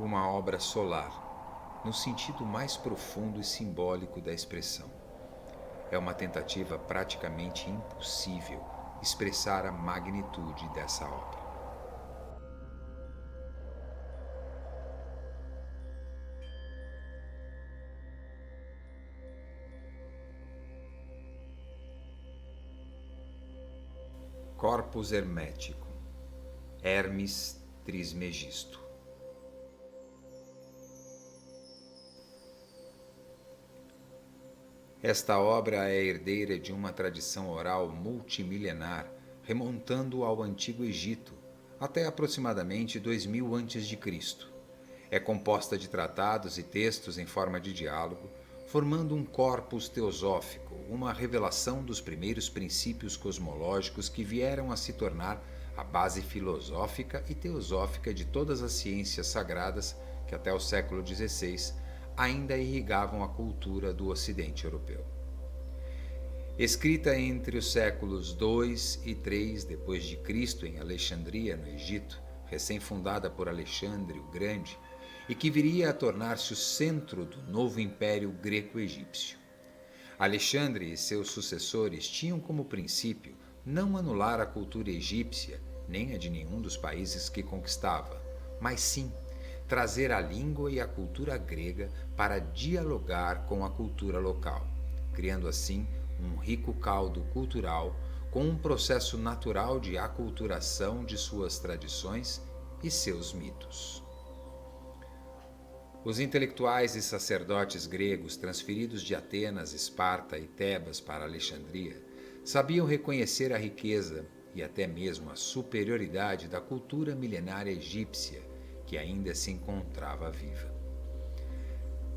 uma obra solar, no sentido mais profundo e simbólico da expressão. É uma tentativa praticamente impossível expressar a magnitude dessa obra. Corpus Hermeticum, Hermes Trismegisto. Esta obra é herdeira de uma tradição oral multimilenar, remontando ao Antigo Egito, até aproximadamente 2000 a.C. É composta de tratados e textos em forma de diálogo, formando um corpus teosófico, uma revelação dos primeiros princípios cosmológicos que vieram a se tornar a base filosófica e teosófica de todas as ciências sagradas que até o século XVI ainda irrigavam a cultura do Ocidente europeu. Escrita entre os séculos II e III depois de Cristo em Alexandria, no Egito, recém-fundada por Alexandre o Grande, e que viria a tornar-se o centro do novo império greco-egípcio. Alexandre e seus sucessores tinham como princípio não anular a cultura egípcia, nem a de nenhum dos países que conquistava, mas sim trazer a língua e a cultura grega para dialogar com a cultura local, criando assim um rico caldo cultural com um processo natural de aculturação de suas tradições e seus mitos. Os intelectuais e sacerdotes gregos transferidos de Atenas, Esparta e Tebas para Alexandria sabiam reconhecer a riqueza e até mesmo a superioridade da cultura milenária egípcia, que ainda se encontrava viva.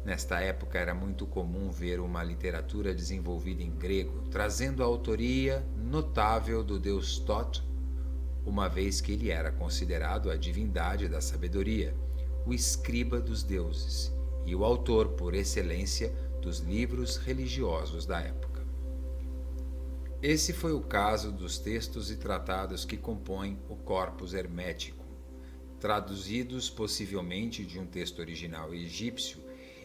Nesta época era muito comum ver uma literatura desenvolvida em grego, trazendo a autoria notável do deus Thoth, uma vez que ele era considerado a divindade da sabedoria, o escriba dos deuses e o autor por excelência dos livros religiosos da época. Esse foi o caso dos textos e tratados que compõem o Corpus Hermeticum, traduzidos possivelmente de um texto original egípcio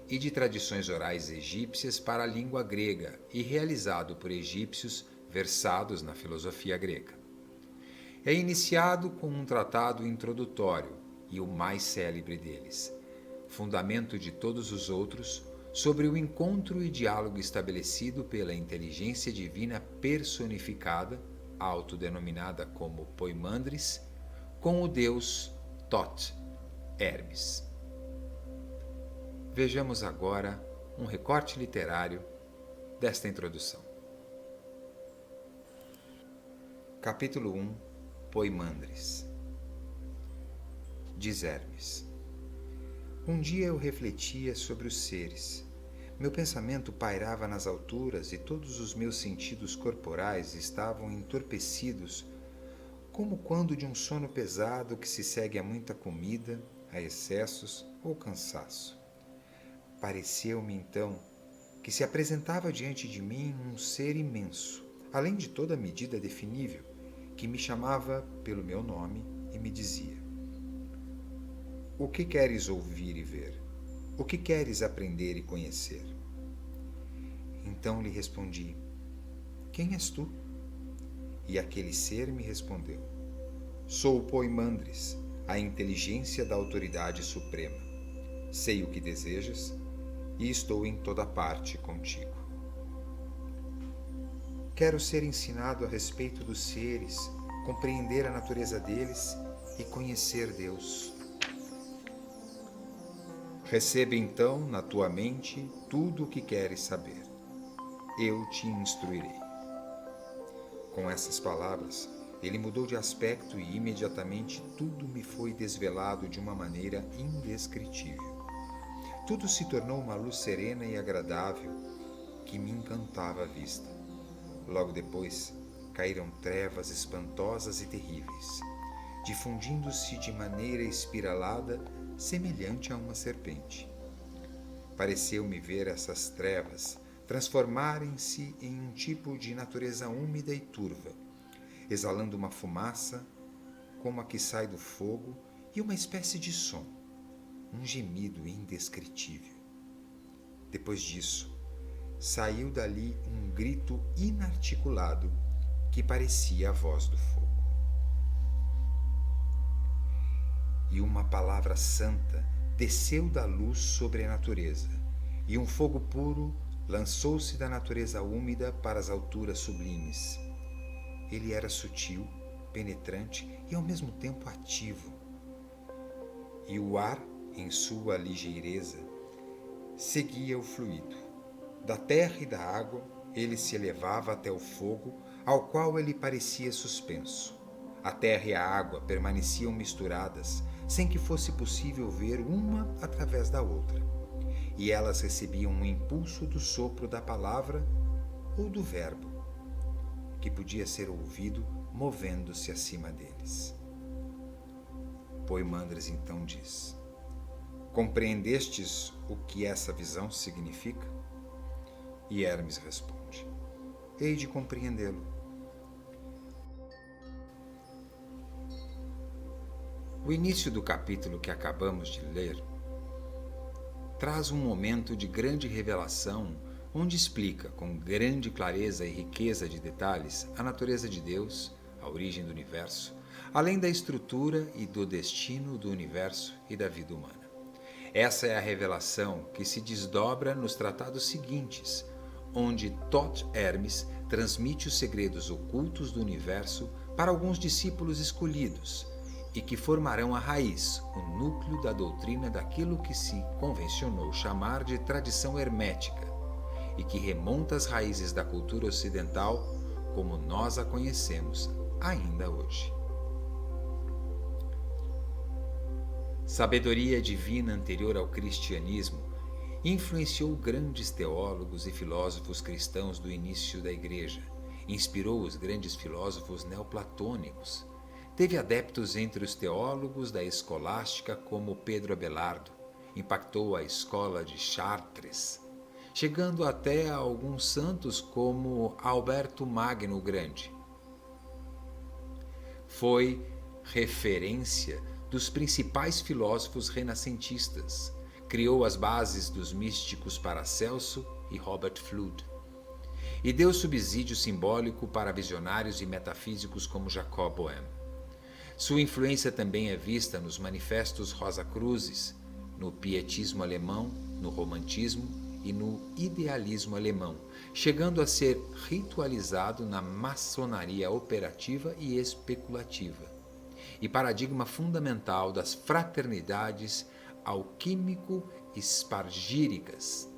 e de tradições orais egípcias para a língua grega e realizado por egípcios versados na filosofia grega. É iniciado com um tratado introdutório e o mais célebre deles, fundamento de todos os outros, sobre o encontro e diálogo estabelecido pela inteligência divina personificada, autodenominada como Poimandres, com o deus Thoth, Hermes. Vejamos agora um recorte literário desta introdução. Capítulo 1, Poimandres. Diz Hermes: Um dia eu refletia sobre os seres. Meu pensamento pairava nas alturas e todos os meus sentidos corporais estavam entorpecidos, como quando de um sono pesado que se segue a muita comida, a excessos ou cansaço. Pareceu-me então que se apresentava diante de mim um ser imenso, além de toda medida definível, que me chamava pelo meu nome e me dizia: O que queres ouvir e ver? O que queres aprender e conhecer? Então lhe respondi: Quem és tu? E aquele ser me respondeu: Sou o Poimandres, a inteligência da autoridade suprema. Sei o que desejas e estou em toda parte contigo. Quero ser ensinado a respeito dos seres, compreender a natureza deles e conhecer Deus. Recebe então na tua mente tudo o que queres saber. Eu te instruirei. Com essas palavras, ele mudou de aspecto e imediatamente tudo me foi desvelado de uma maneira indescritível. Tudo se tornou uma luz serena e agradável que me encantava a vista. Logo depois, caíram trevas espantosas e terríveis, difundindo-se de maneira espiralada, semelhante a uma serpente. Pareceu-me ver essas trevas transformarem-se em um tipo de natureza úmida e turva, exalando uma fumaça como a que sai do fogo e uma espécie de som. um gemido indescritível. Depois disso, saiu dali um grito inarticulado que parecia a voz do fogo. E uma palavra santa desceu da luz sobre a natureza, e um fogo puro lançou-se da natureza úmida para as alturas sublimes. Ele era sutil, penetrante e ao mesmo tempo ativo. E o ar, em sua ligeireza, seguia o fluido. Da terra e da água, ele se elevava até o fogo, ao qual ele parecia suspenso. A terra e a água permaneciam misturadas, sem que fosse possível ver uma através da outra. E elas recebiam um impulso do sopro da palavra ou do verbo, que podia ser ouvido movendo-se acima deles. Poimandres então diz: compreendestes o que essa visão significa? E Hermes responde: hei de compreendê-lo. O início do capítulo que acabamos de ler traz um momento de grande revelação, onde explica com grande clareza e riqueza de detalhes a natureza de Deus, a origem do universo, além da estrutura e do destino do universo e da vida humana. Essa é a revelação que se desdobra nos tratados seguintes, onde Thoth Hermes transmite os segredos ocultos do universo para alguns discípulos escolhidos, e que formarão a raiz, o núcleo da doutrina daquilo que se convencionou chamar de tradição hermética, e que remonta às raízes da cultura ocidental como nós a conhecemos ainda hoje. Sabedoria divina anterior ao cristianismo influenciou grandes teólogos e filósofos cristãos do início da Igreja, inspirou os grandes filósofos neoplatônicos. Teve adeptos entre os teólogos da escolástica como Pedro Abelardo, impactou a escola de Chartres, chegando até a alguns santos como Alberto Magno o Grande. Foi referência dos principais filósofos renascentistas, criou as bases dos místicos Paracelso e Robert Fludd, e deu subsídio simbólico para visionários e metafísicos como Jacob Boehme. Sua influência também é vista nos manifestos Rosacruzes, no pietismo alemão, no romantismo e no idealismo alemão, chegando a ser ritualizado na maçonaria operativa e especulativa, e paradigma fundamental das fraternidades alquímico-espargíricas,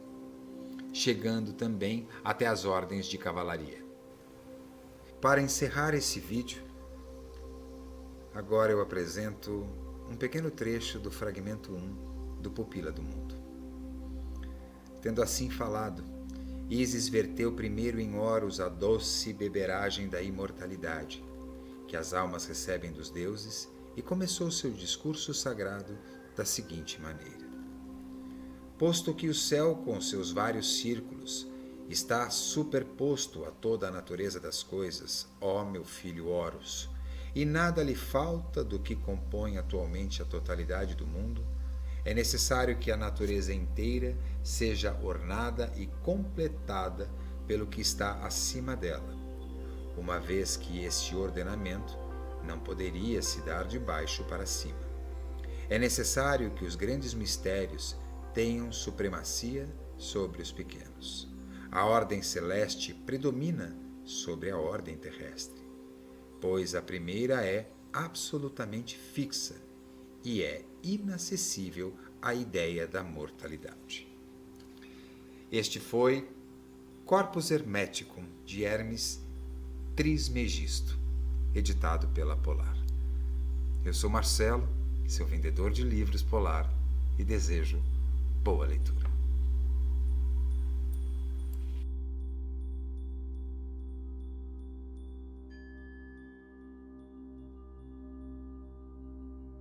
chegando também até as ordens de cavalaria. Para encerrar esse vídeo, agora eu apresento um pequeno trecho do fragmento 1 do Pupila do Mundo. Tendo assim falado, Ísis verteu primeiro em Horus a doce beberagem da imortalidade, que as almas recebem dos deuses, e começou seu discurso sagrado da seguinte maneira: posto que o céu, com seus vários círculos, está superposto a toda a natureza das coisas, ó meu filho Horus, e nada lhe falta do que compõe atualmente a totalidade do mundo, é necessário que a natureza inteira seja ornada e completada pelo que está acima dela, uma vez que esse ordenamento não poderia se dar de baixo para cima. É necessário que os grandes mistérios tenham supremacia sobre os pequenos. A ordem celeste predomina sobre a ordem terrestre, pois a primeira é absolutamente fixa e é inacessível à ideia da mortalidade. Este foi Corpus Hermeticum, de Hermes Trismegisto, editado pela Polar. Eu sou Marcelo, seu vendedor de livros Polar, e desejo boa leitura.